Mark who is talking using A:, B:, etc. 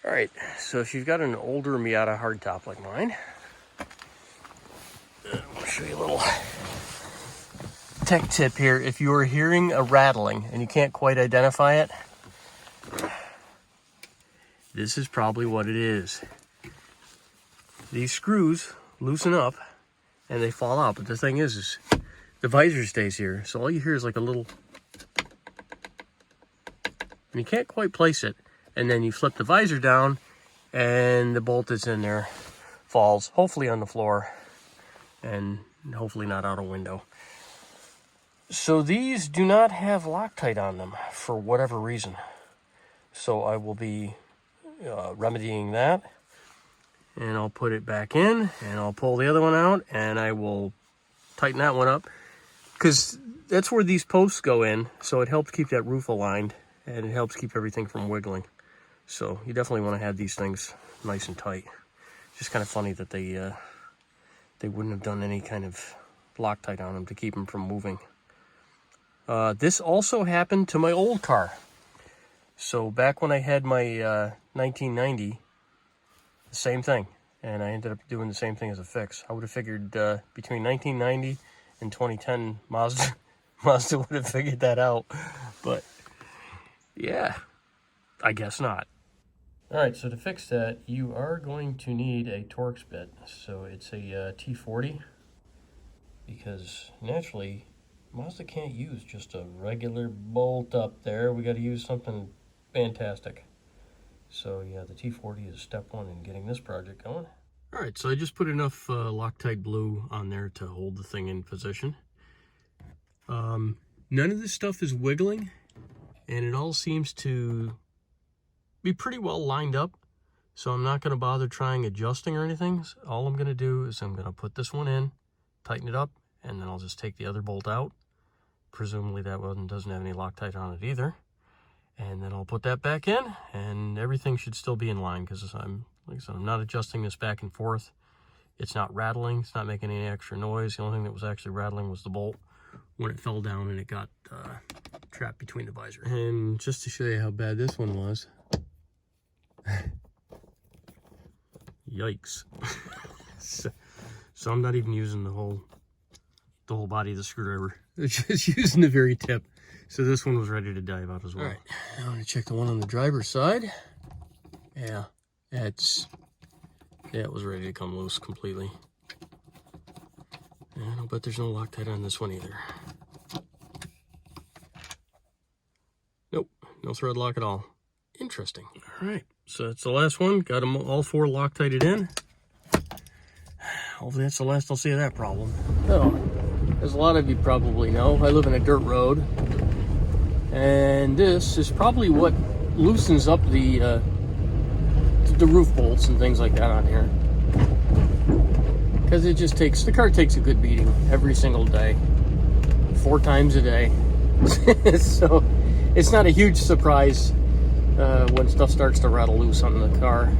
A: All right, so if you've got an older Miata hardtop like mine, I'll show you a little tech tip here. If you are hearing a rattling and you can't quite identify it, this is probably what it is. These screws loosen up and they fall out, but the thing is the visor stays here, so all you hear is like a little, and you can't quite place it. And then you flip the visor down and the bolt that's in there falls, hopefully on the floor and hopefully not out a window. So these do not have Loctite on them for whatever reason. So I will be remedying that, and I'll put it back in and I'll pull the other one out and I will tighten that one up, because that's where these posts go in. So it helps keep that roof aligned and it helps keep everything from wiggling. So you definitely want to have these things nice and tight. Just kind of funny that they wouldn't have done any kind of Loctite on them to keep them from moving. This also happened to my old car. So back when I had my 1990, the same thing. And I ended up doing the same thing as a fix. I would have figured between 1990 and 2010, Mazda would have figured that out. But yeah, I guess not. All right, so to fix that, you are going to need a Torx bit. So it's a T40, because naturally, Mazda can't use just a regular bolt up there. We got to use something fantastic. So yeah, the T40 is step one in getting this project going. All right, so I just put enough Loctite glue on there to hold the thing in position. None of this stuff is wiggling, and it all seems to be pretty well lined up, so I'm not going to bother trying adjusting or anything. So all I'm going to do is I'm going to put this one in, tighten it up, and then I'll just take the other bolt out. Presumably that one doesn't have any Loctite on it either. And then I'll put that back in, and everything should still be in line, because I'm not adjusting this back and forth. It's not rattling, it's not making any extra noise. The only thing that was actually rattling was the bolt when it fell down and it got trapped between the visor. And just to show you how bad this one was, yikes. so I'm not even using the whole body of the screwdriver. It's just using the very tip. So this one was ready to die about as well. All right, now I'm gonna check the one on the driver's side. Yeah, it was ready to come loose completely. And I'll bet there's no Loctite on this one either. Nope, no thread lock at all. Interesting. All right, so that's the last one. Got them all four Loctited in. Hopefully that's the last I'll see of that problem. So, as a lot of you probably know, I live in a dirt road, and this is probably what loosens up the roof bolts and things like that on here, because the car takes a good beating every single day, 4 times a day. So it's not a huge surprise when stuff starts to rattle loose on the car.